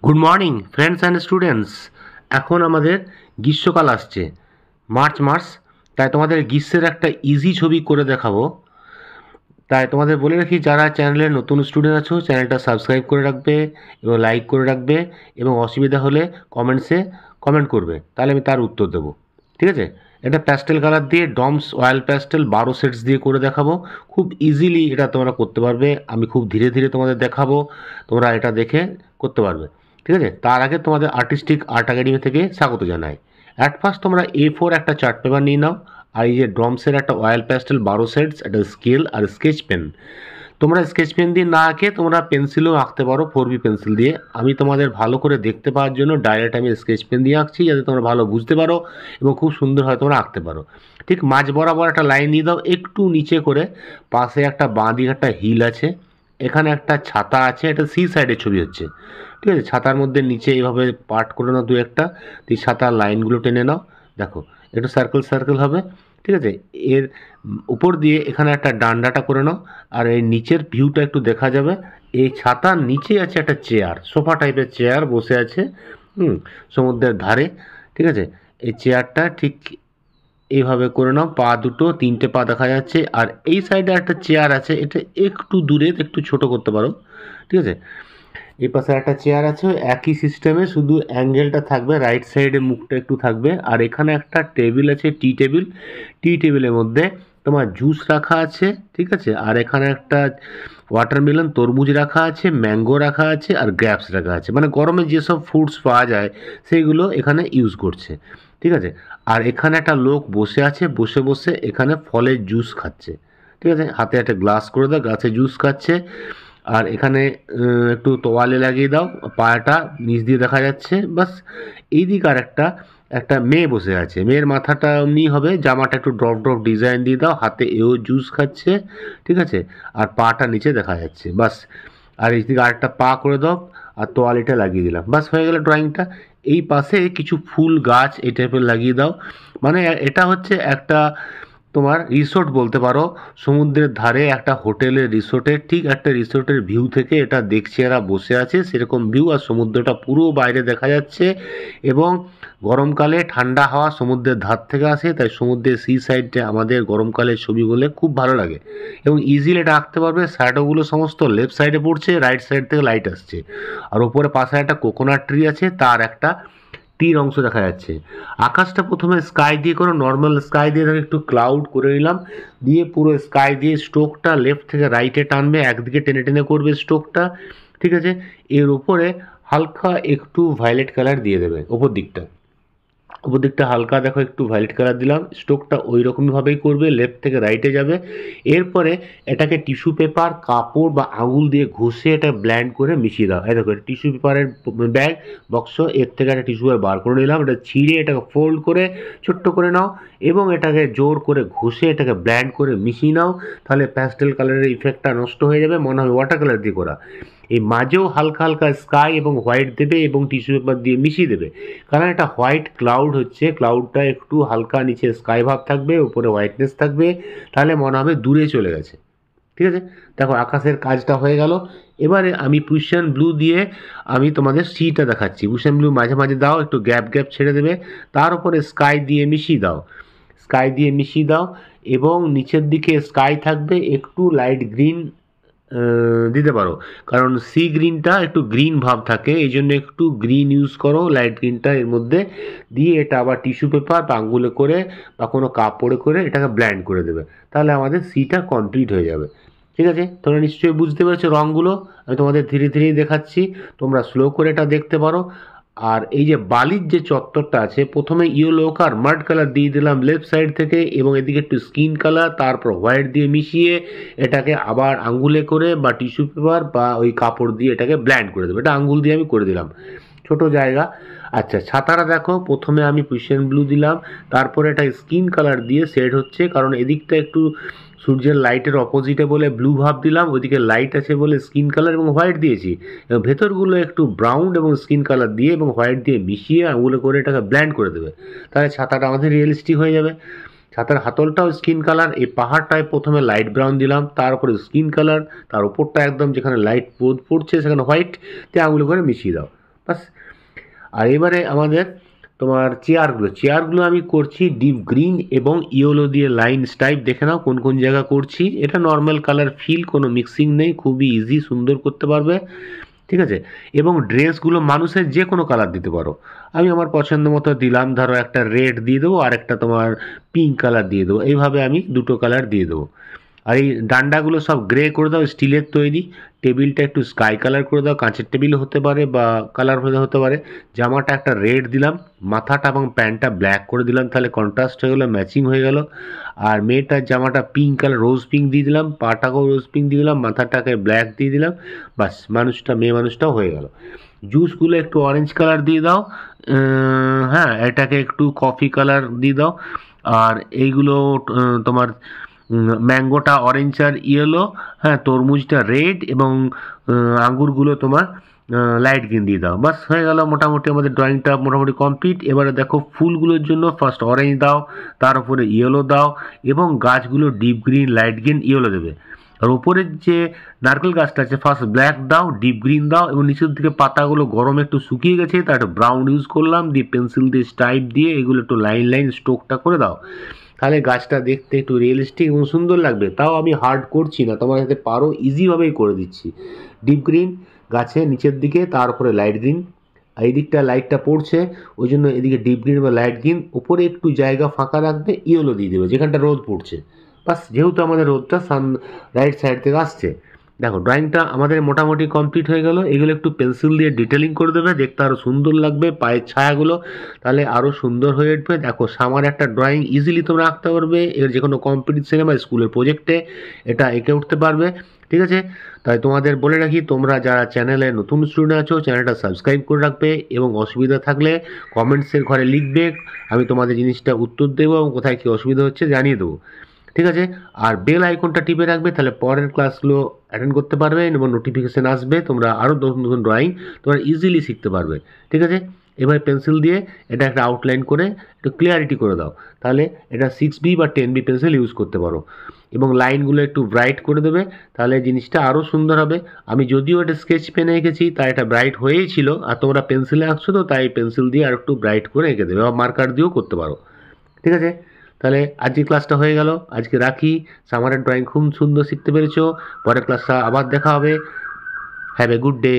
Good morning friends and students. এখন আমাদের গ্রীষ্মকাল আসছে, মার্চ মাস। তাই তোমাদের গ্রীষ্মের একটা ইজি ছবি করে দেখাবো। তাই তোমাদের বলে রাখি, যারা চ্যানেলের নতুন স্টুডেন্ট আছো চ্যানেলটা সাবস্ক্রাইব করে রাখবে এবং লাইক করে রাখবে, এবং অসুবিধা হলে কমেন্টসে কমেন্ট করবে, তাহলে আমি তার উত্তর দেবো। ঠিক আছে? এটা প্যাস্টেল কালার দিয়ে ডমস অয়েল প্যাস্টেল 12 সেটস দিয়ে করে দেখাবো। খুব ইজিলি এটা তোমরা করতে পারবে। আমি খুব ধীরে ধীরে তোমাদের দেখাবো, তোমরা এটা দেখে করতে পারবে। ঠিক আছে? তার আগে তোমাদের আর্টিস্টিক আর্ট একাডেমি থেকে স্বাগত জানাই। অ্যাট ফার্স্ট তোমরা A4 একটা চার্ট পেপার নিয়ে নাও, আর এই যে ড্রমসের একটা অয়েল প্যাস্টেল 12 সেটস, একটা স্কেল আর স্কেচ পেন। তোমরা স্কেচ পেন দিয়ে না আঁকে তোমরা পেন্সিলও আঁকতে পারো, 4B পেন্সিল দিয়ে। আমি তোমাদের ভালো করে দেখতে পাওয়ার জন্য ডাইরেক্ট আমি স্কেচ পেন দিয়ে আঁকছি, যাতে তোমরা ভালো বুঝতে পারো এবং খুব সুন্দর হয় তোমরা আঁকতে পারো। ঠিক মাঝ বরাবর একটা লাইন দিয়ে দাও, একটু নিচে করে। পাশে একটা বাঁ দিকে একটা হিল আছে, এখানে একটা ছাতা আছে, এটা সি সাইডের ছবি হচ্ছে। ঠিক আছে? ছাতার মধ্যে নিচে এইভাবে পার্ট করে নাও, দু একটা দিয়ে ছাতার লাইনগুলো টেনে নাও। দেখো একটু সার্কেল সার্কেল হবে। ঠিক আছে? এর উপর দিয়ে এখানে একটা ডান্ডাটা করে নাও, আর এই নিচের ভিউটা একটু দেখা যাবে। এই ছাতার নিচে আছে একটা চেয়ার, সোফা টাইপের চেয়ার বসে আছে সমুদ্রের ধারে। ঠিক আছে? এই চেয়ারটা ঠিক এইভাবে করে নাও, পা দুটো, 3টে পা দেখা যাচ্ছে। আর এই সাইডে একটা চেয়ার আছে, এটা একটু দূরে, একটু ছোট করতে পারো। ঠিক আছে? এই পাশে একটা চেয়ার আছে, একই সিস্টেমে, শুধু অ্যাঙ্গেলটা থাকবে, রাইট সাইডে মুখটা একটু থাকবে। আর এখানে একটা টেবিল আছে, টি টেবিল। টি টেবিলের মধ্যে তোমার জুস রাখা আছে। ঠিক আছে? আর এখানে একটা ওয়াটারমেলন, তরমুজ রাখা আছে, ম্যাঙ্গো রাখা আছে, আর গ্র্যাপস রাখা আছে। মানে গরমে যেসব ফ্রুটস পাওয়া যায় সেইগুলো এখানে ইউজ করছে। ঠিক আছে? আর এখানে একটা লোক বসে আছে, বসে বসে এখানে ফলের জুস খাচ্ছে। ঠিক আছে? হাতে একটা গ্লাস করে দাও, গাছে জুস খাচ্ছে। আর এখানে একটু তোয়ালে লাগিয়ে দাও, পায়াটা নিচ দিয়ে দেখা যাচ্ছে। বাস এইদিকে আর একটা মেয়ে বসে আছে, মেয়ের মাথাটা এমনি হবে, জামাটা একটু ড্রপ ড্রপ ডিজাইন দিয়ে দাও, হাতে এও জুস খাচ্ছে। ঠিক আছে? আর পাটা নিচে দেখা যাচ্ছে। বাস। আর এইদিকে আরেকটা পা করে দাও, আর তোয়ালিটা লাগিয়ে দিলাম। বাস হয়ে গেল ড্রয়িংটা। এই পাশে কিছু ফুল গাছ এই টাইপের লাগিয়ে দাও। মানে এটা হচ্ছে একটা তোমার রিসোর্ট বলতে পারো, সমুদ্রের ধারে একটা হোটেলের রিসোর্টের, ঠিক একটা রিসোর্টের ভিউ থেকে এটা দেখছে, এরা বসে আছে সেরকম ভিউ। আর সমুদ্রটা পুরো বাইরে দেখা যাচ্ছে, এবং গরমকালে ঠান্ডা হাওয়া সমুদ্রের ধার থেকে আসে, তাই সমুদ্রের সি সাইডে আমাদের গরমকালের ছবিগুলো খুব ভালো লাগে এবং ইজিলি এটা আঁকতে পারবে। শ্যাডোগুলো সমস্ত লেফট সাইডে পড়ছে, রাইট সাইড থেকে লাইট আসছে। আর ওপরে পাশে একটা কোকোনাট ট্রি আছে, তার একটা তীর অংশ দেখা যাচ্ছে। আকাশটা প্রথমে স্কাই দিয়ে করো, নর্মাল স্কাই দিয়ে ধরে একটু ক্লাউড করে নিলাম, দিয়ে পুরো স্কাই দিয়ে স্ট্রোকটা লেফট থেকে রাইটে টানবে, একদিকে টেনে টেনে করবে স্ট্রোকটা। ঠিক আছে? এর উপরে হালকা একটু ভায়োলেট কালার দিয়ে দেবে ওপর দিকটা। উপর দিকটা হালকা দেখো একটু ভায়োলেট কালার দিলাম, স্ট্রোকটা ওই রকমভাবেই করবে, লেফট থেকে রাইটে যাবে। এরপরে এটাকে টিস্যু পেপার, কাপড় বা আঙুল দিয়ে ঘষে এটা ব্ল্যান্ড করে মিশিয়ে দাও। এই দেখো টিস্যু পেপারের ব্যাগ বক্স, এর থেকে একটা টিস্যু পেপার বার করে নিলাম, এটা ছিঁড়ে এটাকে ফোল্ড করে ছোট্ট করে নাও, এবং এটাকে জোর করে ঘষে এটাকে ব্ল্যান্ড করে মিশিয়ে নাও। তাহলে প্যাস্টেল কালারের ইফেক্টটা নষ্ট হয়ে যাবে, মনে হবে ওয়াটার কালার দিয়ে করা। এই মাঝেও হালকা হালকা স্কাই এবং হোয়াইট দেবে এবং টিস্যু পেপার দিয়ে মিশিয়ে দেবে। কারণ এটা হোয়াইট ক্লাউড হচ্ছে, ক্লাউডটা একটু হালকা নিচে স্কাই ভাব থাকবে, উপরে হোয়াইটনেস থাকবে, তাহলে মনে হবে দূরে চলে গেছে। ঠিক আছে? দেখো আকাশের কাজটা হয়ে গেল। এবারে আমি প্রুশিয়ান ব্লু দিয়ে আমি তোমাদের সিটা দেখাচ্ছি। প্রুশিয়ান ব্লু মাঝে মাঝে দাও, একটু গ্যাপ গ্যাপ ছেড়ে দেবে, তার উপরে স্কাই দিয়ে মিশিয়ে দাও। স্কাই দিয়ে মিশিয়ে দাও, এবং নিচের দিকে স্কাই থাকবে, একটু লাইট গ্রিন দিতে পারো, কারণ সি গ্রিনটা একটু গ্রিন ভাব থাকে, এই জন্য একটু গ্রিন ইউজ করো, লাইট গ্রিনটা এর মধ্যে দিয়ে এটা আবার টিস্যু পেপার বা আঙ্গুলে করে বা কোনো কাপড়ে করে এটাকে ব্ল্যান্ড করে দেবে। তাহলে আমাদের সিটা কমপ্লিট হয়ে যাবে। ঠিক আছে? তোমরা নিশ্চয়ই বুঝতে পেরেছো রঙগুলো। আমি তোমাদের ধীরে ধীরেই দেখাচ্ছি, তোমরা স্লো করে এটা দেখতে পারো। আর এই যে বালির যে চত্বরটা আছে, প্রথমে ইয়েলো আর মাড কালার দিয়ে দিলাম লেফট সাইড থেকে, এবং এদিকে একটু স্কিন কালার, তারপর হোয়াইট দিয়ে মিশিয়ে এটাকে আবার আঙ্গুলে করে বা টিস্যু পেপার বা ওই কাপড় দিয়ে এটাকে ব্ল্যান্ড করে দেবো। এটা আঙ্গুল দিয়ে আমি করে দিলাম, ছোট জায়গা। আচ্ছা, ছাতাটা দেখো, প্রথমে আমি প্রুশিয়ান ব্লু দিলাম, তারপরে এটা স্কিন কালার দিয়ে শেড হচ্ছে, কারণ এদিকটা একটু সূর্যের লাইটের অপোজিটে বলে ব্লু ভাব দিলাম, ওইদিকে লাইট আছে বলে স্কিন কালার এবং হোয়াইট দিয়েছি, এবং ভেতরগুলো একটু ব্রাউন এবং স্কিন কালার দিয়ে এবং হোয়াইট দিয়ে মিশিয়ে আঙুলে করে এটাকে ব্ল্যান্ড করে দেবে। তাহলে ছাতাটা আমাদের রিয়েলিস্টিক হয়ে যাবে। ছাতার হাতলটাও স্কিন কালার, এই পাহাড়টায় প্রথমে লাইট ব্রাউন দিলাম, তার উপরে স্কিন কালার, তার উপরটা একদম যেখানে লাইট পড়ছে সেখানে হোয়াইট দিয়ে আঙুলে করে মিশিয়ে দাও। বাস। আর এবারে আমাদের তোমার চেয়ারগুলো আমি করছি ডিপ গ্রিন এবং ইয়েলো দিয়ে লাইন স্টাইপ, দেখে নাও কোন কোন জায়গা করছি। এটা নর্মাল কালার ফিল, কোনো মিক্সিং নেই, খুবই ইজি, সুন্দর করতে পারবে, ঠিক আছে। এবং ড্রেসগুলো মানুষের যে কোনো কালার দিতে পারো, আমি আমার পছন্দ মতো দিলাম, ধরো একটা রেড দিয়ে দেবো আর একটা তোমার পিঙ্ক কালার দিয়ে দেবো, এইভাবে আমি দুটো কালার দিয়ে দেবো। আর এই ডান্ডাগুলো সব গ্রে করে দাও, স্টিলের তৈরি। টেবিলটা একটু স্কাই কালার করে দাও, কাঁচের টেবিল হতে পারে বা কালার হতে পারে। জামাটা একটা রেড দিলাম, মাথাটা এবং প্যান্টটা ব্ল্যাক করে দিলাম, তাহলে কন্ট্রাস্ট হয়ে গেলো, ম্যাচিং হয়ে গেল। আর মেয়েটার জামাটা পিঙ্ক কালার, রোজ পিঙ্ক দিয়ে দিলাম, পাটাকেও রোজ পিঙ্ক দিয়ে দিলাম, মাথাটাকে ব্ল্যাক দিয়ে দিলাম, বাস মেয়ে মানুষটাও হয়ে গেল। জুসগুলো একটু অরেঞ্জ কালার দিয়ে দাও, হ্যাঁ এটাকে একটু কফি কালার দিয়ে দাও। আর এইগুলো তোমার ম্যাঙ্গোটা অরেঞ্জ আর ইয়েলো, হ্যাঁ তরমুজটা রেড এবং আঙ্গুরগুলো তোমার লাইট গ্রিন দিয়ে দাও, বাস হয়ে গেল মোটামুটি আমাদের ড্রয়িংটা মোটামুটি কমপ্লিট। এবারে দেখো ফুলগুলোর জন্য ফার্স্ট অরেঞ্জ দাও, তার উপরে ইয়েলো দাও এবং গাছগুলো deep green, light green, yellow দেবে। আর উপরের যে নারকেল গাছটা আছে ফার্স্ট ব্ল্যাক দাও, ডিপ গ্রিন দাও এবং নিচের দিকে পাতাগুলো গরমে একটু শুকিয়ে গেছে, তার একটু ব্রাউন ইউজ করলাম, দিয়ে পেন্সিল দিয়ে স্টাইপ দিয়ে এগুলো একটু লাইন লাইন স্ট্রোকটা করে দাও, তাহলে গাছটা দেখতে একটু রিয়েলিস্টিক এবং সুন্দর লাগবে। তাও আমি হার্ড করছি না, তোমার সাথে পারো ইজিভাবেই করে দিচ্ছি। ডিপ গ্রিন গাছে নিচের দিকে, তার উপরে লাইট গ্রিন, এই দিকটা লাইটটা পড়ছে ওই জন্য এদিকে ডিপ গ্রিন বা লাইট গ্রিন, উপরে একটু জায়গা ফাঁকা রাখবে, ইয়েলো দিয়ে দেবে যেখানটা রোদ পড়ছে, বাস। যেহেতু আমাদের রোদটা রাইট সাইড থেকে আসছে। দেখো ড্রয়িংটা আমাদের মোটামুটি কমপ্লিট হয়ে গেল। এগুলো একটু পেন্সিল দিয়ে ডিটেলিং করে দেবে, দেখতে আরও সুন্দর লাগবে, পায়ের ছায়াগুলো তাহলে আরও সুন্দর হয়ে উঠবে। দেখো সামার একটা ড্রয়িং ইজিলি তোমরা আঁকতে পারবে, এর যে কোনো কম্পিটিশনে বা স্কুলের প্রজেক্টে এটা এঁকে উঠতে পারবে, ঠিক আছে। তাই তোমাদের বলে রাখি, তোমরা যারা চ্যানেলে নতুন স্টুডেন্ট আছো চ্যানেলটা সাবস্ক্রাইব করে রাখবে এবং অসুবিধা থাকলে কমেন্টসের ঘরে লিখবে, আমি তোমাদের জিনিসটা উত্তর দেবো এবং কোথায় কী অসুবিধা হচ্ছে জানিয়ে দেবো, ঠিক আছে। আর বেল আইকনটা টিপে রাখবে, তাহলে পরের ক্লাসগুলো অ্যাটেন্ড করতে পারবে এবং নোটিফিকেশান আসবে, তোমরা আরও নতুন নতুন ড্রয়িং তোমরা ইজিলি শিখতে পারবে, ঠিক আছে। এবার পেন্সিল দিয়ে এটা একটা আউটলাইন করে একটু ক্লিয়ারিটি করে দাও, তাহলে এটা 6B বা 10B পেন্সিল ইউজ করতে পারো এবং লাইনগুলো একটু ব্রাইট করে দেবে, তাহলে জিনিসটা আরও সুন্দর হবে। আমি যদিও এটা স্কেচ পেনে এঁকেছি তাই এটা ব্রাইট হয়েই ছিল, আর তোমরা পেন্সিলে আঁকছো তো তাই পেন্সিল দিয়ে আর একটু ব্রাইট করে এঁকে দেবে বা মার্কার দিয়েও করতে পারো, ঠিক আছে। তাহলে আজকে ক্লাসটা হয়ে গেল, আজকে রাখি। সামারের ড্রয়িং খুব সুন্দর শিখতে পেরেছো, পরের ক্লাসটা আবার দেখা হবে। Have a good day.